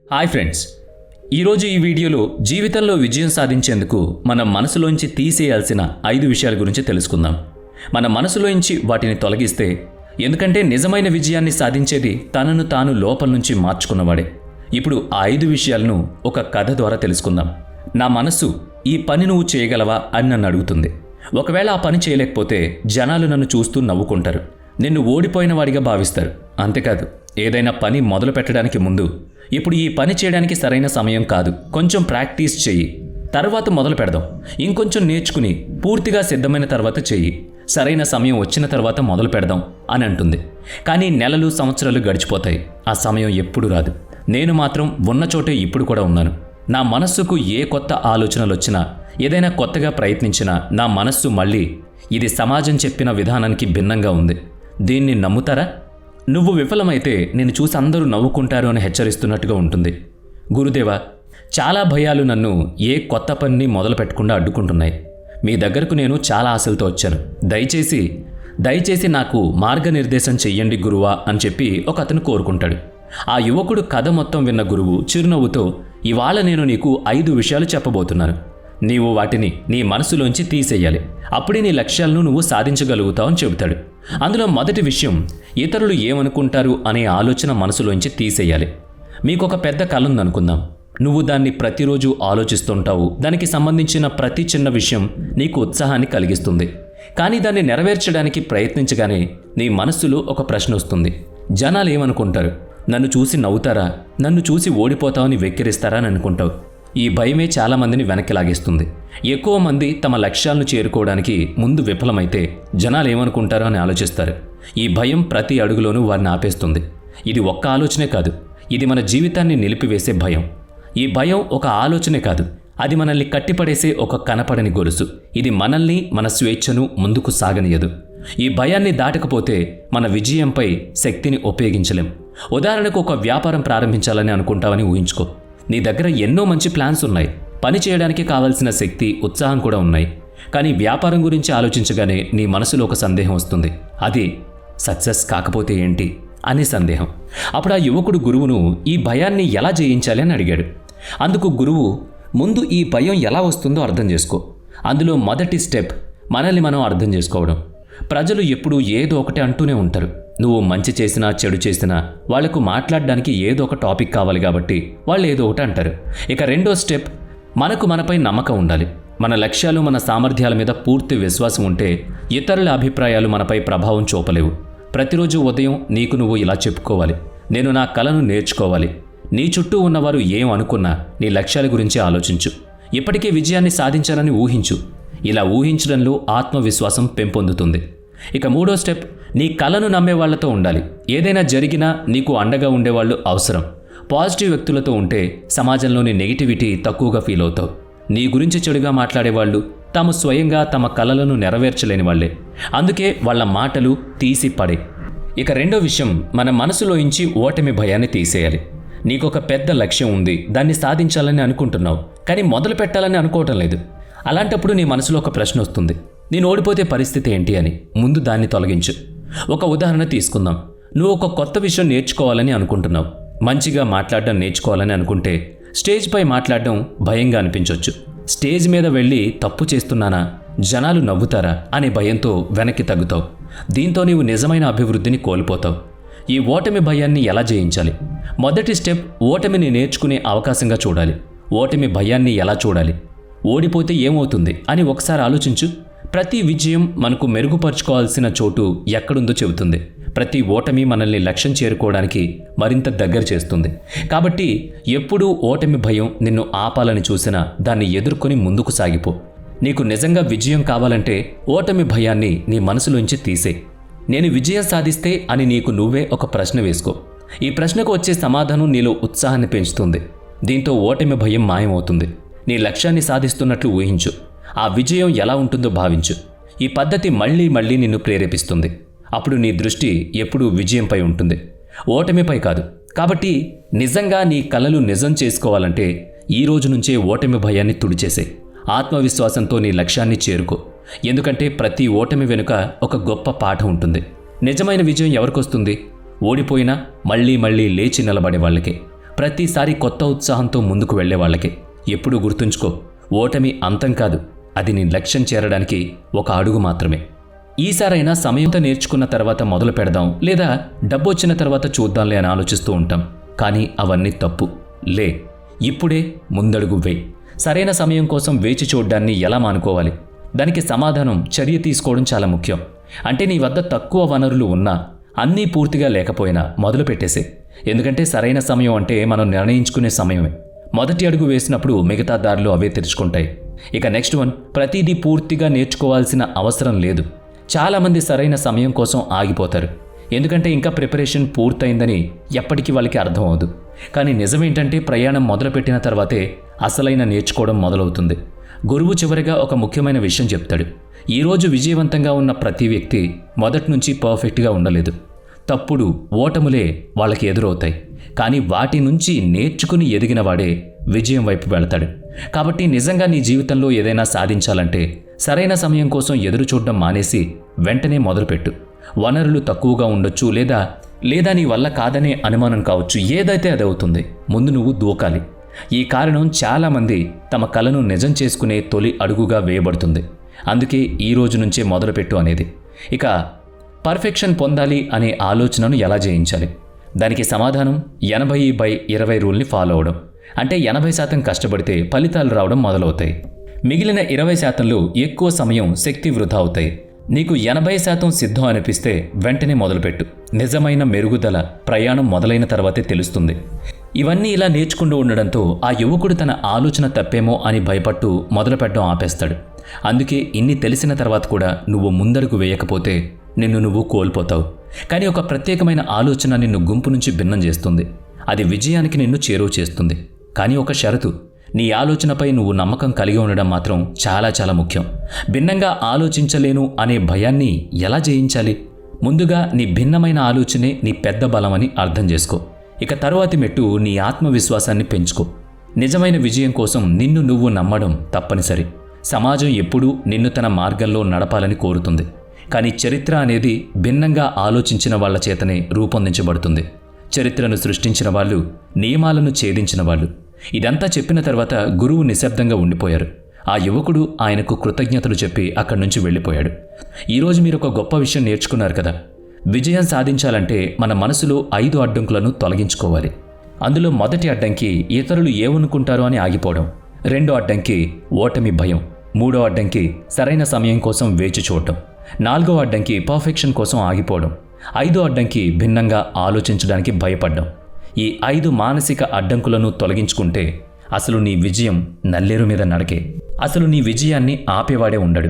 Hi friends, ఈరోజు ఈ వీడియోలో జీవితంలో విజయం సాధించేందుకు మన మనసులోంచి తీసేయాల్సిన 5 విషయాల గురించి తెలుసుకుందాం. మన మనసులోంచి వాటిని తొలగిస్తే, ఎందుకంటే నిజమైన విజయాన్ని సాధించేది తనను తాను లోపల నుంచి మార్చుకున్నవాడే. ఇప్పుడు ఆ 5 విషయాలను ఒక కథ ద్వారా తెలుసుకుందాం. నా మనస్సు ఈ పని నువ్వు చేయగలవా అని నన్ను అడుగుతుంది. ఒకవేళ ఆ పని చేయలేకపోతే జనాలు నన్ను చూస్తూ నవ్వుకుంటారు, నిన్ను ఓడిపోయిన వాడిగా భావిస్తారు. అంతేకాదు, ఏదైనా పని మొదలు పెట్టడానికి ముందు ఇప్పుడు ఈ పని చేయడానికి సరైన సమయం కాదు, కొంచెం ప్రాక్టీస్ చెయ్యి, తర్వాత మొదలు పెడదాం, ఇంకొంచెం నేర్చుకుని పూర్తిగా సిద్ధమైన తర్వాత చెయ్యి, సరైన సమయం వచ్చిన తర్వాత మొదలు పెడదాం అని అంటుంది. కానీ నెలలు సంవత్సరాలు గడిచిపోతాయి, ఆ సమయం ఎప్పుడు రాదు. నేను మాత్రం ఉన్న చోటే ఇప్పుడు కూడా ఉన్నాను. నా మనస్సుకు ఏ కొత్త ఆలోచనలు వచ్చినా, ఏదైనా కొత్తగా ప్రయత్నించినా నా మనస్సు మళ్ళీ ఇది సమాజం చెప్పిన విధానానికి భిన్నంగా ఉంది. దీన్ని నమ్ముతారా? నువ్వు విఫలమైతే నేను చూసి అందరూ నవ్వుకుంటారు అని హెచ్చరిస్తున్నట్టుగా ఉంటుంది. గురుదేవా, చాలా భయాలు నన్ను ఏ కొత్త పనిని మొదలు పెట్టకుండా అడ్డుకుంటున్నాయి. మీ దగ్గరకు నేను చాలా ఆశలతో వచ్చాను. దయచేసి నాకు మార్గనిర్దేశం చెయ్యండి గురువా అని చెప్పి ఒక అతను కోరుకుంటాడు. ఆ యువకుడు కథ మొత్తం విన్న గురువు చిరునవ్వుతో, ఇవాళ నేను నీకు 5 విషయాలు చెప్పబోతున్నాను. నీవు వాటిని నీ మనసులోంచి తీసేయాలి. అప్పుడే నీ లక్ష్యాలను నువ్వు సాధించగలుగుతావు అని చెబుతాడు. అందులో మొదటి విషయం, ఇతరులు ఏమనుకుంటారు అనే ఆలోచన మనసులోంచి తీసేయాలి. మీకొక పెద్ద కల ఉందనుకుందాం. నువ్వు దాన్ని ప్రతిరోజు ఆలోచిస్తుంటావు. దానికి సంబంధించిన ప్రతి చిన్న విషయం నీకు ఉత్సాహాన్ని కలిగిస్తుంది. కానీ దాన్ని నెరవేర్చడానికి ప్రయత్నించగానే నీ మనస్సులో ఒక ప్రశ్న వస్తుంది. జనాలు ఏమనుకుంటారు? నన్ను చూసి నవ్వుతారా? నన్ను చూసి ఓడిపోతావని వెక్కిరిస్తారా అని అనుకుంటావు. ఈ భయమే చాలామందిని వెనక్కి లాగేస్తుంది. ఎక్కువ మంది తమ లక్ష్యాలను చేరుకోవడానికి ముందు విఫలమైతే జనాలు ఏమనుకుంటారో అని ఆలోచిస్తారు. ఈ భయం ప్రతి అడుగులోనూ వారిని ఆపేస్తుంది. ఇది ఒక్క ఆలోచనే కాదు, ఇది మన జీవితాన్ని నిలిపివేసే భయం. ఈ భయం ఒక ఆలోచనే కాదు, అది మనల్ని కట్టిపడేసే ఒక కనపడని గొలుసు. ఇది మనల్ని, మన స్వేచ్ఛను ముందుకు సాగనీయదు. ఈ భయాన్ని దాటకపోతే మన విజయంపై శక్తిని ఉపయోగించలేం. ఉదాహరణకు, ఒక వ్యాపారం ప్రారంభించాలని అనుకుంటావని ఊహించుకో. నీ దగ్గర ఎన్నో మంచి ప్లాన్స్ ఉన్నాయి, పని చేయడానికి కావాల్సిన శక్తి, ఉత్సాహం కూడా ఉన్నాయి. కానీ వ్యాపారం గురించి ఆలోచించగానే నీ మనసులో ఒక సందేహం వస్తుంది. అది సక్సెస్ కాకపోతే ఏంటి అనే సందేహం. అప్పుడు ఆ యువకుడు గురువును ఈ భయాన్ని ఎలా జయించాలి అని అడిగాడు. అందుకు గురువు, ముందు ఈ భయం ఎలా వస్తుందో అర్థం చేసుకో. అందులో మొదటి స్టెప్ మనల్ని మనం అర్థం చేసుకోవడం. ప్రజలు ఎప్పుడూ ఏదో ఒకటి అంటూనే ఉంటారు. నువ్వు మంచి చేసినా చెడు చేసినా వాళ్లకు మాట్లాడడానికి ఏదో ఒక టాపిక్ కావాలి కాబట్టి వాళ్ళు ఏదో ఒకటి అంటారు. ఇక రెండో స్టెప్, మనపై నమ్మకం ఉండాలి. మన లక్ష్యాలు, మన సామర్థ్యాల మీద పూర్తి విశ్వాసం ఉంటే ఇతరుల అభిప్రాయాలు మనపై ప్రభావం చూపలేవు. ప్రతిరోజు ఉదయం నీకు నువ్వు ఇలా చెప్పుకోవాలి, నేను నా కలను నేర్చుకోవాలి. నీ చుట్టూ ఉన్నవారు ఏం అనుకున్నా నీ లక్ష్యాల గురించి ఆలోచించు. ఇప్పటికే విజయాన్ని సాధించాలని ఊహించు. ఇలా ఊహించడంలో ఆత్మవిశ్వాసం పెంపొందుతుంది. ఇక మూడో స్టెప్, నీ కలను నమ్మే వాళ్లతో ఉండాలి. ఏదైనా జరిగినా నీకు అండగా ఉండేవాళ్ళు అవసరం. పాజిటివ్ వ్యక్తులతో ఉంటే సమాజంలోని నెగిటివిటీ తక్కువగా ఫీల్ అవుతావు. నీ గురించి చెడుగా మాట్లాడేవాళ్ళు తాము స్వయంగా తమ కలలను నెరవేర్చలేని వాళ్లే. అందుకే వాళ్ళ మాటలు తీసి పడే. ఇక రెండో విషయం, మన మనసులోంచి ఓటమి భయాన్ని తీసేయాలి. నీకొక పెద్ద లక్ష్యం ఉంది, దాన్ని సాధించాలని అనుకుంటున్నావు, కానీ మొదలు పెట్టాలని అనుకోవటం లేదు. అలాంటప్పుడు నీ మనసులో ఒక ప్రశ్న వస్తుంది, నేను ఓడిపోతే పరిస్థితి ఏంటి అని. ముందు దాన్ని తొలగించు. ఒక ఉదాహరణ తీసుకుందాం. నువ్వు ఒక కొత్త విషయం నేర్చుకోవాలని అనుకుంటున్నావు. మంచిగా మాట్లాడడం నేర్చుకోవాలని అనుకుంటే స్టేజ్పై మాట్లాడడం భయంగా అనిపించవచ్చు. స్టేజ్ మీద వెళ్ళి తప్పు చేస్తున్నానా, జనాలు నవ్వుతారా అనే భయంతో వెనక్కి తగ్గుతావు. దీంతో నీవు నిజమైన అభివృద్ధిని కోల్పోతావు. ఈ ఓటమి భయాన్ని ఎలా జయించాలి? మొదటి స్టెప్, ఓటమిని నేర్చుకునే అవకాశంగా చూడాలి. ఓటమి భయాన్ని ఎలా చూడాలి? ఓడిపోతే ఏమవుతుంది అని ఒకసారి ఆలోచించు. ప్రతి విజయం మనకు మెరుగుపరుచుకోవాల్సిన చోటు ఎక్కడుందో చెబుతుంది. ప్రతి ఓటమి మనల్ని లక్ష్యం చేరుకోవడానికి మరింత దగ్గర చేస్తుంది. కాబట్టి ఎప్పుడూ ఓటమి భయం నిన్ను ఆపాలని చూసినా దాన్ని ఎదుర్కొని ముందుకు సాగిపో. నీకు నిజంగా విజయం కావాలంటే ఓటమి భయాన్ని నీ మనసులోంచి తీసేయ్. నేను విజయం సాధిస్తే అని నీకు నువ్వే ఒక ప్రశ్న వేసుకో. ఈ ప్రశ్నకు వచ్చే సమాధానం నీలో ఉత్సాహాన్ని పెంచుతుంది. దీంతో ఓటమి భయం మాయమవుతుంది. నీ లక్ష్యాన్ని సాధిస్తున్నట్లు ఊహించు. ఆ విజయం ఎలా ఉంటుందో భావించు. ఈ పద్ధతి మళ్ళీ మళ్ళీ నిన్ను ప్రేరేపిస్తుంది. అప్పుడు నీ దృష్టి ఎప్పుడూ విజయంపై ఉంటుంది, ఓటమిపై కాదు. కాబట్టి నిజంగా నీ కలలు నిజం చేసుకోవాలంటే ఈ రోజు నుంచే ఓటమి భయాన్ని తుడిచేసే. ఆత్మవిశ్వాసంతో నీ లక్ష్యాన్ని చేరుకో. ఎందుకంటే ప్రతి ఓటమి వెనుక ఒక గొప్ప పాఠం ఉంటుంది. నిజమైన విజయం ఎవరికొస్తుంది? ఓడిపోయినా మళ్ళీ మళ్ళీ లేచి నిలబడే వాళ్ళకే. ప్రతిసారి కొత్త ఉత్సాహంతో ముందుకు వెళ్లే వాళ్ళకి. ఎప్పుడూ గుర్తుంచుకో, ఓటమి అంతం కాదు, అది నీ లక్ష్యం చేరడానికి ఒక అడుగు మాత్రమే. ఈసారైనా సమయంతో నేర్చుకున్న తర్వాత మొదలు పెడదాం, లేదా డబ్బొచ్చిన తర్వాత చూద్దాంలే అని ఆలోచిస్తూ ఉంటాం. కానీ అవన్నీ తప్పు. లే, ఇప్పుడే ముందడుగు వేయి. సరైన సమయం కోసం వేచి చూడ్డాన్ని ఎలా మానుకోవాలి? దానికి సమాధానం చర్య తీసుకోవడం చాలా ముఖ్యం. అంటే నీ వద్ద తక్కువ వనరులు ఉన్నా, అన్నీ పూర్తిగా లేకపోయినా మొదలు పెట్టేసే. ఎందుకంటే సరైన సమయం అంటే మనం నిర్ణయించుకునే సమయమే. మొదటి అడుగు వేసినప్పుడు మిగతా దారులు అవే తెరుచుకుంటాయి. ఇక నెక్స్ట్ వన్, ప్రతిదీ పూర్తిగా నేర్చుకోవాల్సిన అవసరం లేదు. చాలామంది సరైన సమయం కోసం ఆగిపోతారు. ఎందుకంటే ఇంకా ప్రిపరేషన్ పూర్తయిందని ఎప్పటికీ వాళ్ళకి అర్థం అవదు. కానీ నిజమేంటంటే ప్రయాణం మొదలుపెట్టిన తర్వాతే అసలైన నేర్చుకోవడం మొదలవుతుంది. గురువు చివరిగా ఒక ముఖ్యమైన విషయం చెప్తాడు. ఈరోజు విజయవంతంగా ఉన్న ప్రతి వ్యక్తి మొదటి నుంచి పర్ఫెక్ట్గా ఉండలేదు. తప్పుడు ఓటములే వాళ్ళకి ఎదురవుతాయి. కానీ వాటి నుంచి నేర్చుకుని ఎదిగిన వాడే విజయం వైపు వెళతాడు. కాబట్టి నిజంగా నీ జీవితంలో ఏదైనా సాధించాలంటే సరైన సమయం కోసం ఎదురు చూడడం మానేసి వెంటనే మొదలుపెట్టు. వనరులు తక్కువగా ఉండొచ్చు, లేదా నీ వల్ల కాదనే అనుమానం కావచ్చు. ఏదైతే అది అవుతుంది. ముందు నువ్వు దూకాలి. ఈ కారణం చాలామంది తమ కలను నిజం చేసుకునే తొలి అడుగుగా వేయబడుతుంది. అందుకే ఈ రోజు నుంచే మొదలుపెట్టు అనేది. ఇక పర్ఫెక్షన్ పొందాలి అనే ఆలోచనను ఎలా జయించాలి? దానికి సమాధానం 80/20 రూల్ని ఫాలో అవడం. అంటే 80% కష్టపడితే ఫలితాలు రావడం మొదలవుతాయి. మిగిలిన 20%లో ఎక్కువ సమయం శక్తి వృధా అవుతాయి. నీకు 80% సిద్ధం అనిపిస్తే వెంటనే మొదలుపెట్టు. నిజమైన మెరుగుదల ప్రయాణం మొదలైన తర్వాతే తెలుస్తుంది. ఇవన్నీ ఇలా నేర్చుకుంటూ ఉండడంతో ఆ యువకుడు తన ఆలోచన తప్పేమో అని భయపట్టు మొదలుపెట్టడం ఆపేస్తాడు. అందుకే ఇన్ని తెలిసిన తర్వాత కూడా నువ్వు ముందడుగు వేయకపోతే నిన్ను నువ్వు కోల్పోతావు. కానీ ఒక ప్రత్యేకమైన ఆలోచన నిన్ను గుంపు నుంచి భిన్నం చేస్తుంది. అది విజయానికి నిన్ను చేరువ చేస్తుంది. కానీ ఒక షరతు, నీ ఆలోచనపై నువ్వు నమ్మకం కలిగి ఉండడం మాత్రం చాలా చాలా ముఖ్యం. భిన్నంగా ఆలోచించలేను అనే భయాన్ని ఎలా జయించాలి? ముందుగా నీ భిన్నమైన ఆలోచనే నీ పెద్ద బలమని అర్థం చేసుకో. ఇక తరువాతి మెట్టు నీ ఆత్మవిశ్వాసాన్ని పెంచుకో. నిజమైన విజయం కోసం నిన్ను నువ్వు నమ్మడం తప్పనిసరి. సమాజం ఎప్పుడూ నిన్ను తన మార్గంలో నడపాలని కోరుతుంది. కానీ చరిత్ర అనేది భిన్నంగా ఆలోచించిన వాళ్ల చేతనే రూపొందించబడుతుంది. చరిత్రను సృష్టించిన వాళ్ళు, నియమాలను ఛేదించిన వాళ్ళు. ఇదంతా చెప్పిన తర్వాత గురువు నిశ్శబ్దంగా ఉండిపోయారు. ఆ యువకుడు ఆయనకు కృతజ్ఞతలు చెప్పి అక్కడి నుంచి వెళ్ళిపోయాడు. ఈరోజు మీరు ఒక గొప్ప విషయం నేర్చుకున్నారు కదా. విజయం సాధించాలంటే మన మనసులో 5 అడ్డంకులను తొలగించుకోవాలి. అందులో మొదటి అడ్డంకి ఇతరులు ఏమనుకుంటారో అని ఆగిపోవడం. రెండో అడ్డంకి ఓటమి భయం. మూడో అడ్డంకి సరైన సమయం కోసం వేచి చూడటం. నాలుగో అడ్డంకి పర్ఫెక్షన్ కోసం ఆగిపోవడం. ఐదో అడ్డంకి భిన్నంగా ఆలోచించడానికి భయపడ్డం. ఈ 5 మానసిక అడ్డంకులను తొలగించుకుంటే అసలు నీ విజయం నల్లేరు మీద నడకే. అసలు నీ విజయాన్ని ఆపేవాడే ఉండడు.